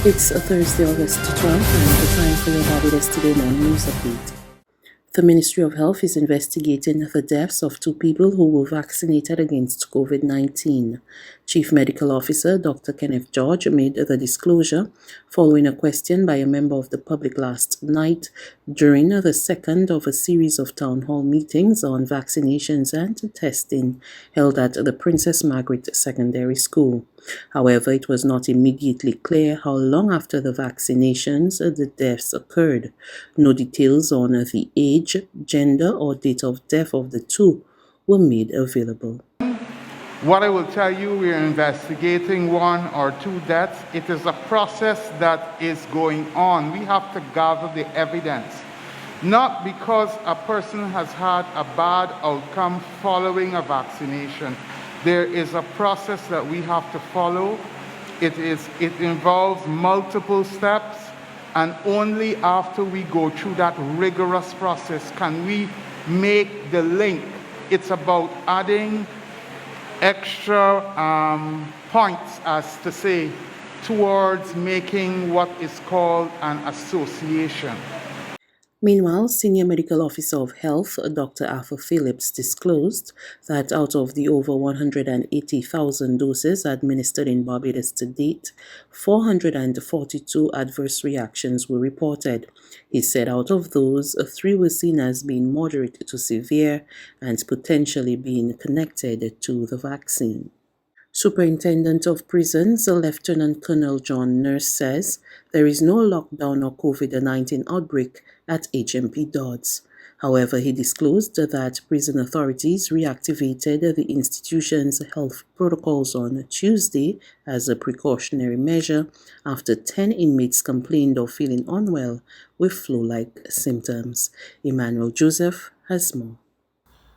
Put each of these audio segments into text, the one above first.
It's a Thursday, August 12th, and the time for your Barbados Today morning news update. The Ministry of Health is investigating the deaths of 2 people who were vaccinated against COVID-19. Chief Medical Officer Dr. Kenneth George made the disclosure following a question by a member of the public last night during the second of a series of town hall meetings on vaccinations and testing held at the Princess Margaret Secondary School. However, it was not immediately clear how long after the vaccinations the deaths occurred. No details on the age, gender, or date of death of the 2 were made available. What I will tell you, we are investigating 1 or 2 deaths. It is a process that is going on. We have to gather the evidence. Not because a person has had a bad outcome following a vaccination. There is a process that we have to follow. It involves multiple steps, and only after we go through that rigorous process can we make the link. It's about adding extra points, as to say, towards making what is called an association. Meanwhile, Senior Medical Officer of Health, Dr. Arthur Phillips, disclosed that out of the over 180,000 doses administered in Barbados to date, 442 adverse reactions were reported. He said out of those, 3 were seen as being moderate to severe and potentially being connected to the vaccine. Superintendent of Prisons, Lieutenant Colonel John Nurse, says there is no lockdown or COVID-19 outbreak at HMP Dodds. However, he disclosed that prison authorities reactivated the institution's health protocols on Tuesday as a precautionary measure after 10 inmates complained of feeling unwell with flu-like symptoms. Emmanuel Joseph has more.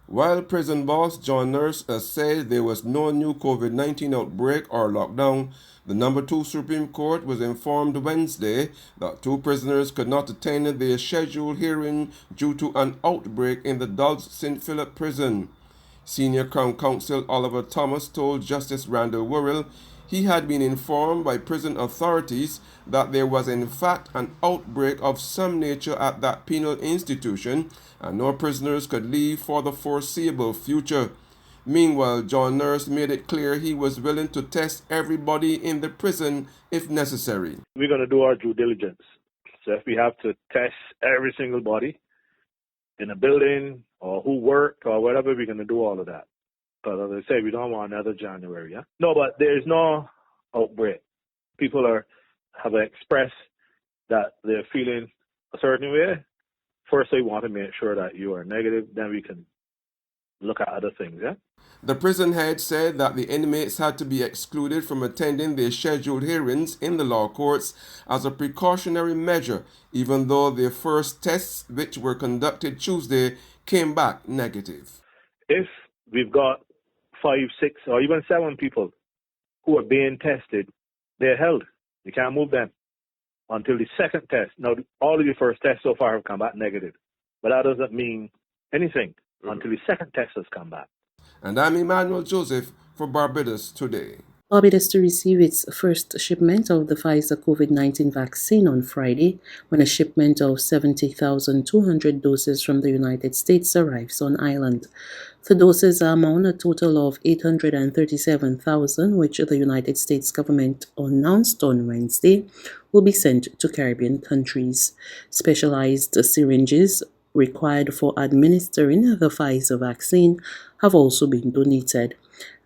While prison boss John Nurse said there was no new COVID-19 outbreak or lockdown, the No. 2 Supreme Court was informed Wednesday that 2 prisoners could not attend their scheduled hearing due to an outbreak in the Dodds St. Philip prison. Senior Crown Counsel Oliver Thomas told Justice Randall Worrell he had been informed by prison authorities that there was in fact an outbreak of some nature at that penal institution and no prisoners could leave for the foreseeable future. Meanwhile, John Nurse made it clear he was willing to test everybody in the prison if necessary. We're going to do our due diligence. So if we have to test every single body in a building or who worked or whatever, we're going to do all of that. Because as I say, we don't want another January, yeah? No, but there is no outbreak. People have expressed that they're feeling a certain way. First, they want to make sure that you are negative, then we can look at other things, yeah? The prison head said that the inmates had to be excluded from attending their scheduled hearings in the law courts as a precautionary measure, even though their first tests, which were conducted Tuesday, came back negative. If we've got 5, 6, or even 7 people who are being tested, they're held. You can't move them until the second test. Now, all of the first tests so far have come back negative, but that doesn't mean anything until the second test has come back. And I'm Emmanuel Joseph for Barbados Today. Barbados to receive its first shipment of the Pfizer COVID-19 vaccine on Friday, when a shipment of 70,200 doses from the United States arrives on island. The doses amount a total of 837,000, which the United States government announced on Wednesday will be sent to Caribbean countries. Specialized syringes required for administering the Pfizer vaccine have also been donated.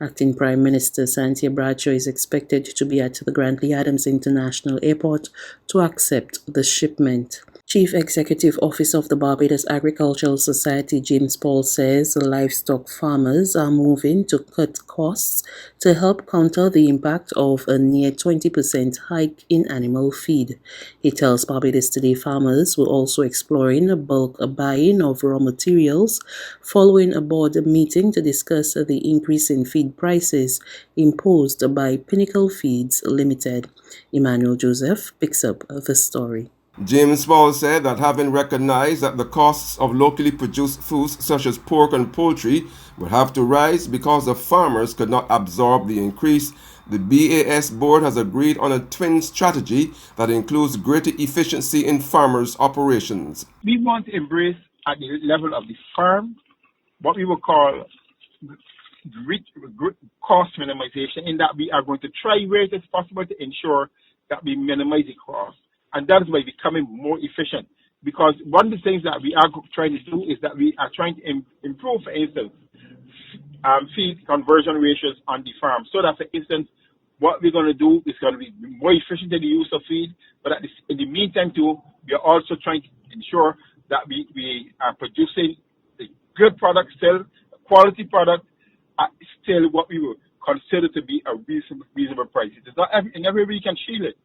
Acting Prime Minister Santia Bradshaw is expected to be at the Grantley Adams International Airport to accept the shipment. Chief Executive Officer of the Barbados Agricultural Society, James Paul, says livestock farmers are moving to cut costs to help counter the impact of a near 20% hike in animal feed. He tells Barbados Today farmers were also exploring a bulk buying of raw materials following a board meeting to discuss the increase in feed prices imposed by Pinnacle Feeds Limited. Emmanuel Joseph picks up the story. James Paul said that having recognized that the costs of locally produced foods such as pork and poultry would have to rise because the farmers could not absorb the increase, the BAS board has agreed on a twin strategy that includes greater efficiency in farmers' operations. We want to embrace at the level of the farm what we will call cost minimization, in that we are going to try where it is possible to ensure that we minimize the cost. And that is by becoming more efficient. Because one of the things that we are trying to do is that we are trying to improve, for instance, feed conversion ratios on the farm. So that, for instance, what we're going to do is going to be more efficient in the use of feed, but in the meantime, too, we are also trying to ensure that we are producing a good product still, a quality product, still what we will consider to be a reasonable price. It's not in every way you can shield it,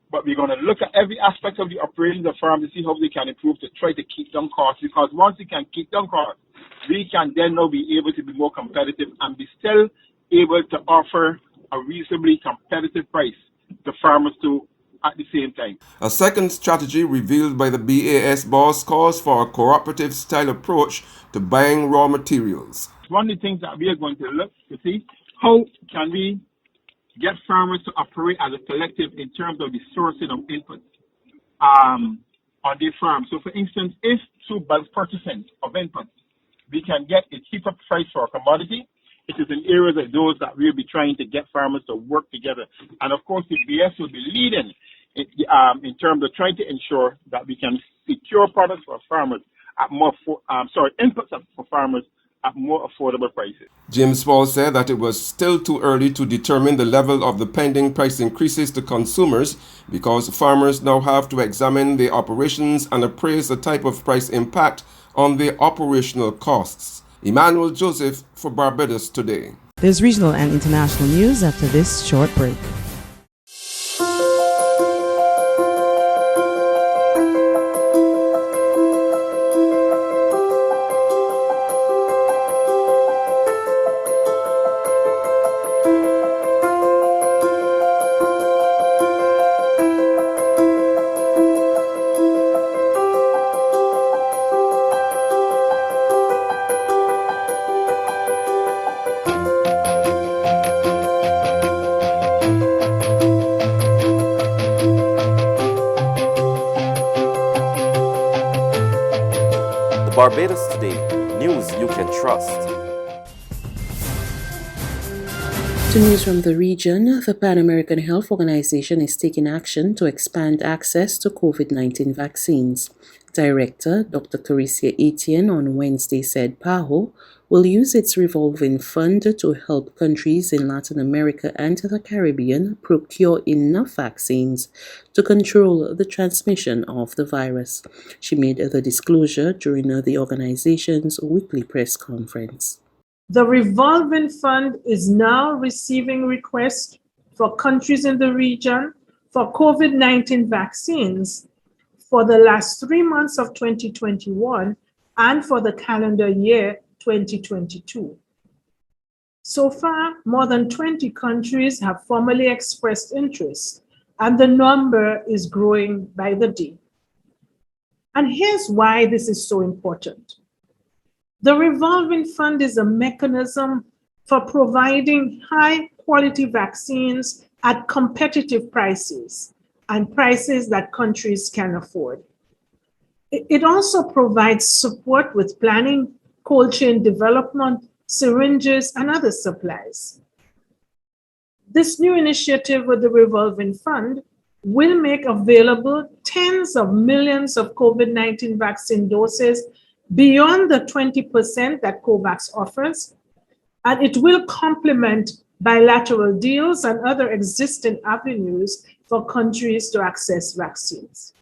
but we're going to look at every aspect of the operation of the farm to see how we can improve to try to keep down costs, because once we can keep down costs, we can then now be able to be more competitive and be still able to offer a reasonably competitive price to farmers too at the same time. A second strategy revealed by the BAS boss calls for a cooperative style approach to buying raw materials. One of the things that we are going to look to see, how can we get farmers to operate as a collective in terms of the sourcing of inputs on their farm. So for instance, if through bulk purchasing of inputs, we can get a cheaper price for a commodity, it is in areas like those that we'll be trying to get farmers to work together. And of course, the BS will be leading in terms of trying to ensure that we can secure products for farmers at inputs for farmers at more affordable prices. James Paul said that it was still too early to determine the level of the pending price increases to consumers because farmers now have to examine their operations and appraise the type of price impact on their operational costs. Emmanuel Joseph for Barbados Today. There's regional and international news after this short break. Barbados Today, news you can trust. To news from the region, the Pan American Health Organization is taking action to expand access to COVID-19 vaccines. Director Dr. Caricia Etienne on Wednesday said PAHO will use its revolving fund to help countries in Latin America and the Caribbean procure enough vaccines to control the transmission of the virus. She made the disclosure during the organization's weekly press conference. The revolving fund is now receiving requests for countries in the region for COVID-19 vaccines for the last 3 months of 2021 and for the calendar year 2022. So far, more than 20 countries have formally expressed interest, and the number is growing by the day. And here's why this is so important. The revolving fund is a mechanism for providing high-quality vaccines at competitive prices and prices that countries can afford. It also provides support with planning, cold chain development, syringes, and other supplies. This new initiative with the revolving fund will make available tens of millions of COVID-19 vaccine doses beyond the 20% that COVAX offers, and it will complement bilateral deals and other existing avenues for countries to access vaccines.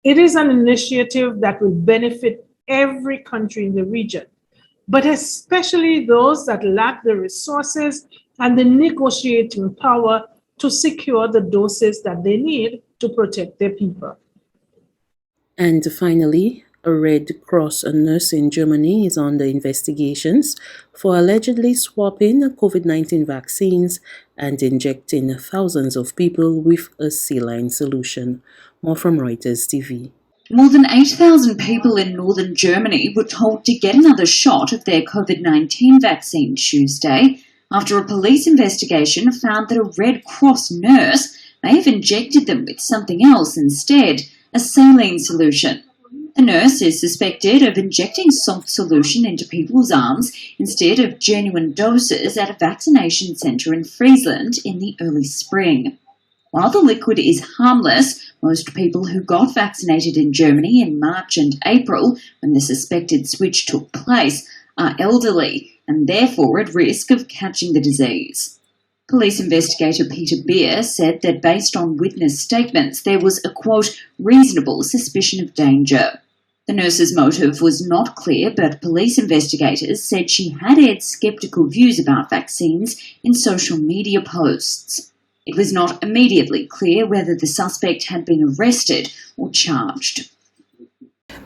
It is an initiative that will benefit every country in the region, but especially those that lack the resources and the negotiating power to secure the doses that they need to protect their people. And finally, a Red Cross nurse in Germany is under investigations for allegedly swapping COVID-19 vaccines and injecting thousands of people with a saline solution. More from Reuters TV. More than 8,000 people in northern Germany were told to get another shot of their COVID-19 vaccine Tuesday after a police investigation found that a Red Cross nurse may have injected them with something else instead, a saline solution. The nurse is suspected of injecting soft solution into people's arms instead of genuine doses at a vaccination centre in Friesland in the early spring. While the liquid is harmless, most people who got vaccinated in Germany in March and April, when the suspected switch took place, are elderly and therefore at risk of catching the disease. Police investigator Peter Beer said that based on witness statements, there was a, quote, reasonable suspicion of danger. The nurse's motive was not clear, but police investigators said she had aired sceptical views about vaccines in social media posts. It was not immediately clear whether the suspect had been arrested or charged.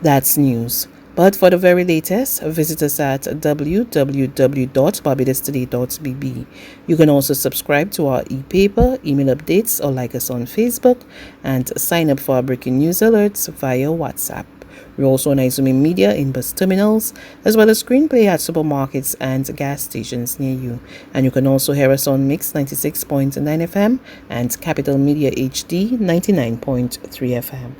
That's news. But for the very latest, visit us at www.barbadostoday.bb. You can also subscribe to our e-paper, email updates, or like us on Facebook, and sign up for our breaking news alerts via WhatsApp. We're also on Izumi Media in bus terminals, as well as screenplay at supermarkets and gas stations near you. And you can also hear us on Mix 96.9 FM and Capital Media HD 99.3 FM.